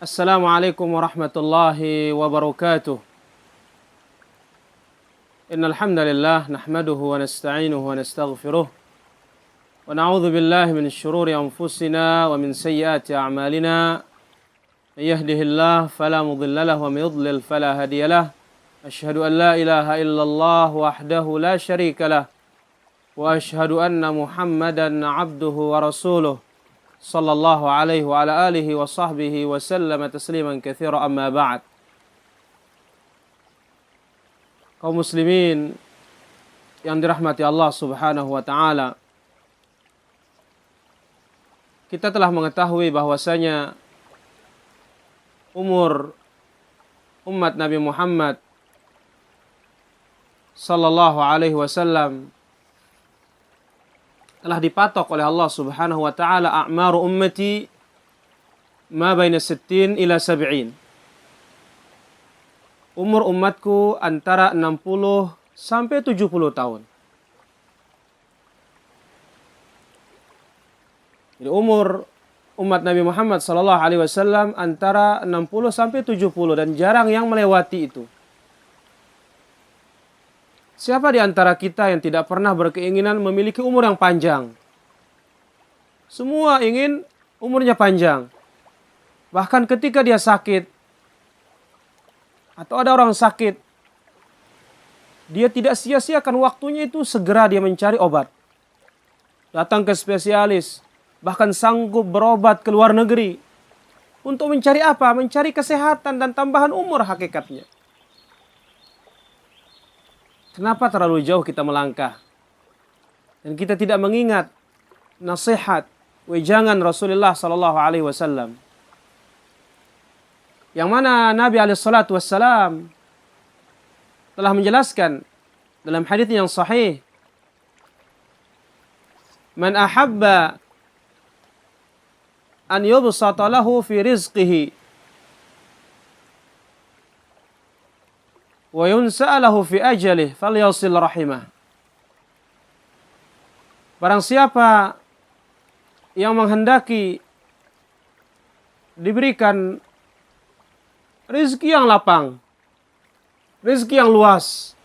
Assalamualaikum warahmatullahi wabarakatuh. Innal hamdalillah nahmaduhu wa nasta'inuhu wa nastaghfiruh wa na'udzu billahi min syururi anfusina wa min sayyiati a'malina. May yahdihillahu fala mudilla lahu wa may yudlil fala hadiyalah. Asyhadu an la ilaha illallah wahdahu la syarika lah wa asyhadu anna Muhammadan 'abduhu wa rasuluh. Sallallahu alaihi wa ala alihi wa sahbihi wa sallama tasliman katsira amma ba'd. Kaum muslimin yang dirahmati Allah Subhanahu wa taala. Kita telah mengetahui bahwasanya umur umat Nabi Muhammad sallallahu alaihi wasallam telah dipatok oleh Allah Subhanahu wa taala, a'maru ummati ma baina 60 ila 70. Umur umatku antara 60 sampai 70 tahun. Jadi umur umat Nabi Muhammad sallallahu alaihi wasallam antara 60 sampai 70 dan jarang yang melewati itu. Siapa di antara kita yang tidak pernah berkeinginan memiliki umur yang panjang? Semua ingin umurnya panjang. Bahkan ketika dia sakit, atau ada orang sakit, dia tidak sia-siakan waktunya itu, segera dia mencari obat. Datang ke spesialis, bahkan sanggup berobat ke luar negeri. Untuk mencari apa? Mencari kesehatan dan tambahan umur hakikatnya. Kenapa terlalu jauh kita melangkah? Dan kita tidak mengingat nasihat, wejangan Rasulullah sallallahu alaihi wasallam. Yang mana Nabi alaihi salatu wassalam telah menjelaskan dalam hadis yang sahih, "Man ahabba an yubsata lahu fi rizqihi wa yunsa'alahu fi ajalih falyasil rahimah." Barang siapa yang menghendaki diberikan rezeki yang lapang, rezeki yang luas,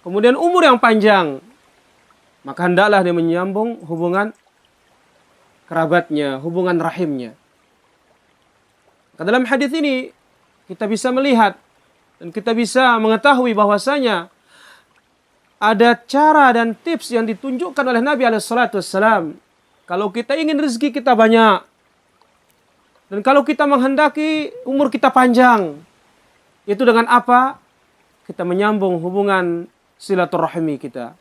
kemudian umur yang panjang, maka hendaklah dia menyambung hubungan kerabatnya, hubungan rahimnya. Dalam hadis ini kita bisa melihat dan kita bisa mengetahui bahwasanya ada cara dan tips yang ditunjukkan oleh Nabi SAW. Kalau kita ingin rezeki kita banyak, dan kalau kita menghendaki umur kita panjang, itu dengan apa? Kita menyambung hubungan silaturahmi kita,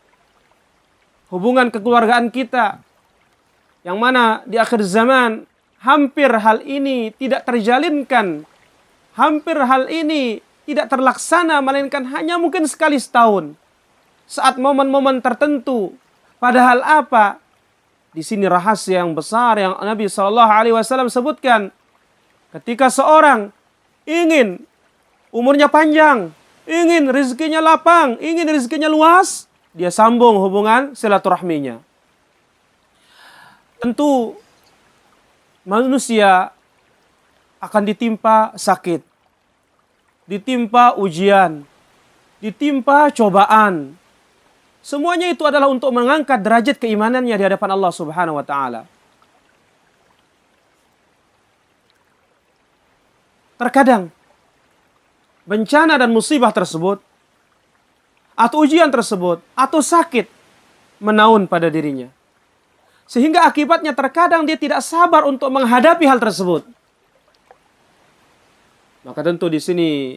hubungan kekeluargaan kita, yang mana di akhir zaman hampir hal ini tidak terjalinkan, hampir hal ini tidak terlaksana, melainkan hanya mungkin sekali setahun, saat momen-momen tertentu. Padahal apa? Di sini rahasia yang besar yang Nabi SAW sebutkan. Ketika seorang ingin umurnya panjang, ingin rezekinya lapang, ingin rezekinya luas, dia sambung hubungan silaturahminya. Tentu manusia akan ditimpa sakit, ditimpa ujian, ditimpa cobaan. Semuanya itu adalah untuk mengangkat derajat keimanannya di hadapan Allah Subhanahu wa taala. Terkadang bencana dan musibah tersebut, atau ujian tersebut, atau sakit menaun pada dirinya. Sehingga akibatnya terkadang dia tidak sabar untuk menghadapi hal tersebut. Maka tentu di sini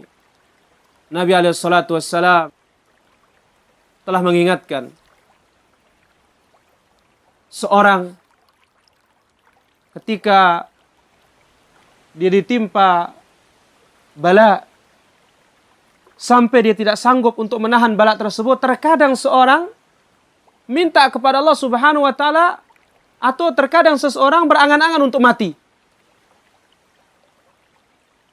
Nabi SAW telah mengingatkan seorang ketika dia ditimpa bala sampai dia tidak sanggup untuk menahan bala tersebut, terkadang seorang minta kepada Allah Subhanahu wa taala, atau terkadang seseorang berangan-angan untuk mati.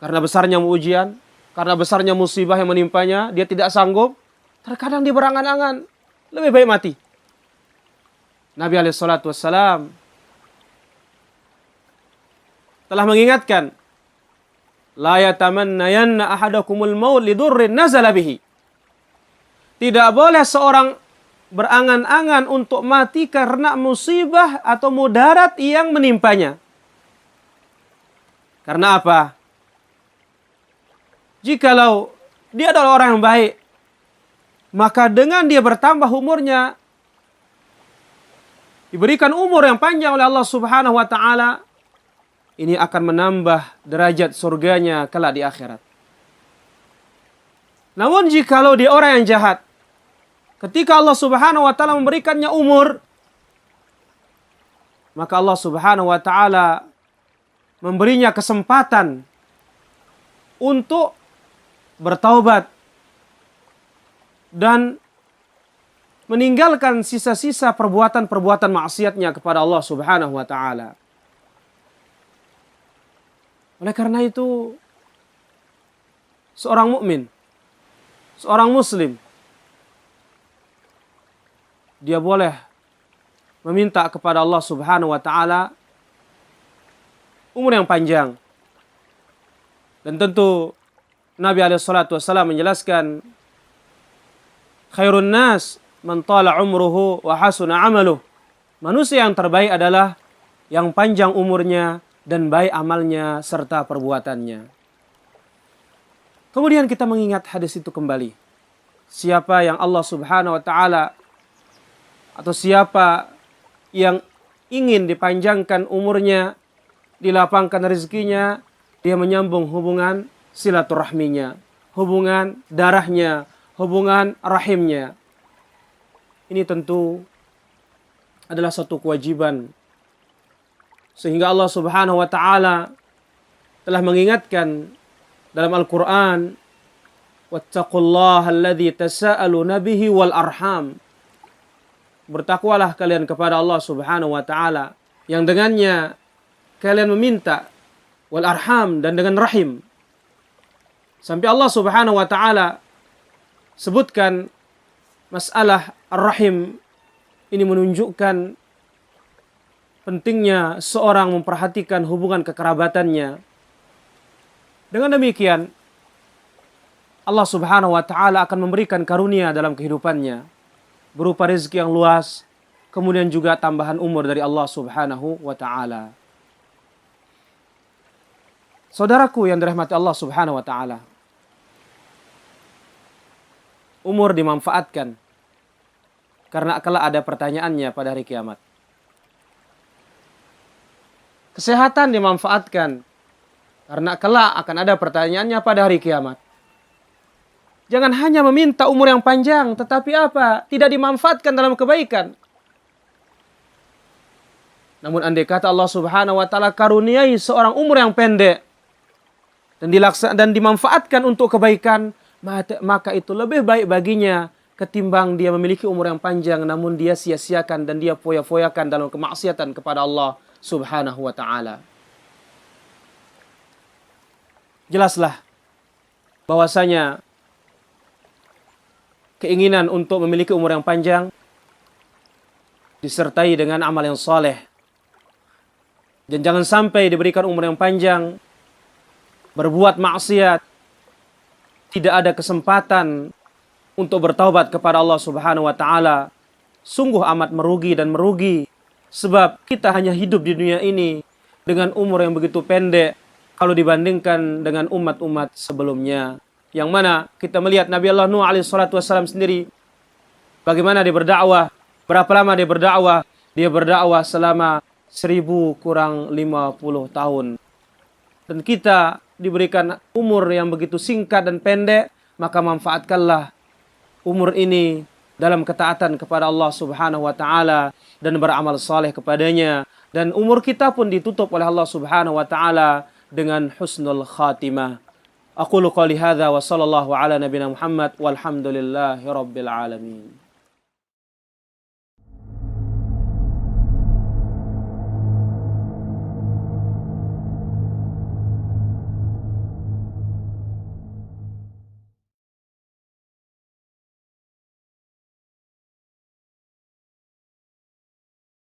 Karena besarnya ujian, karena besarnya musibah yang menimpanya, dia tidak sanggup. Terkadang dia berangan-angan, lebih baik mati. Nabi SAW telah mengingatkan La yatamannayanna ahadakumul maut lidurrin nazala bihi. Tidak boleh seorang berangan-angan untuk mati karena musibah atau mudarat yang menimpanya. Karena apa? Jikalau dia adalah orang yang baik, maka dengan dia bertambah umurnya, diberikan umur yang panjang oleh Allah Subhanahu wa taala, ini akan menambah derajat surganya kelak di akhirat. Namun jikalau dia orang yang jahat, ketika Allah Subhanahu wa taala memberikannya umur, maka Allah Subhanahu wa taala memberinya kesempatan untuk bertaubat dan meninggalkan sisa-sisa perbuatan-perbuatan maksiatnya kepada Allah Subhanahu wa taala. Oleh karena itu, seorang mukmin, seorang muslim, dia boleh meminta kepada Allah Subhanahu wa taala umur yang panjang. Dan tentu Nabi SAW menjelaskan, khairun nas man tala umruhu wa hasuna amaluh. Manusia yang terbaik adalah yang panjang umurnya dan baik amalnya serta perbuatannya. Kemudian kita mengingat hadis itu kembali. Siapa yang Allah Subhanahu wa taala atau siapa yang ingin dipanjangkan umurnya, dilapangkan rezekinya, dia menyambung hubungan silaturahminya, hubungan darahnya, hubungan rahimnya. Ini tentu adalah satu kewajiban. Sehingga Allah Subhanahu wa taala telah mengingatkan dalam Al-Qur'an, wattaqullaha alladzi tasaaluna bihi wal arham. Bertakwalah kalian kepada Allah Subhanahu wa taala yang dengannya kalian meminta, wal arham, dan dengan rahim. Sampai Allah Subhanahu wa taala sebutkan masalah ar-rahim. Ini menunjukkan pentingnya seorang memperhatikan hubungan kekerabatannya. Dengan demikian, Allah Subhanahu wa taala akan memberikan karunia dalam kehidupannya berupa rezeki yang luas, kemudian juga tambahan umur dari Allah Subhanahu wa taala. Saudaraku yang dirahmati Allah Subhanahu wa taala, umur dimanfaatkan karena kelak ada pertanyaannya pada hari kiamat. Kesehatan dimanfaatkan karena kelak akan ada pertanyaannya pada hari kiamat. Jangan hanya meminta umur yang panjang, tetapi apa? Tidak dimanfaatkan dalam kebaikan. Namun andai kata Allah Subhanahu wa taala karuniai seorang umur yang pendek dan dimanfaatkan untuk kebaikan, maka itu lebih baik baginya ketimbang dia memiliki umur yang panjang namun dia sia-siakan dan dia foya-foyakan dalam kemaksiatan kepada Allah Subhanahu wa taala. Jelaslah bahwasanya keinginan untuk memiliki umur yang panjang disertai dengan amal yang saleh. Dan jangan sampai diberikan umur yang panjang berbuat maksiat, tidak ada kesempatan untuk bertaubat kepada Allah Subhanahu wa taala. Sungguh amat merugi dan merugi, sebab kita hanya hidup di dunia ini dengan umur yang begitu pendek kalau dibandingkan dengan umat-umat sebelumnya. Yang mana kita melihat Nabi Allah Nuh alaihi salatu wassalam sendiri, bagaimana dia berdakwah, berapa lama dia berdakwah? Dia berdakwah selama 1000 kurang 50 tahun. Dan kita diberikan umur yang begitu singkat dan pendek, maka manfaatkanlah umur ini dalam ketaatan kepada Allah Subhanahu wa taala dan beramal saleh kepadanya. Dan umur kita pun ditutup oleh Allah Subhanahu wa taala dengan husnul khatimah. Aqulu qouli hadza wa sallallahu ala nabiyina Muhammad walhamdulillahi rabbil alamin.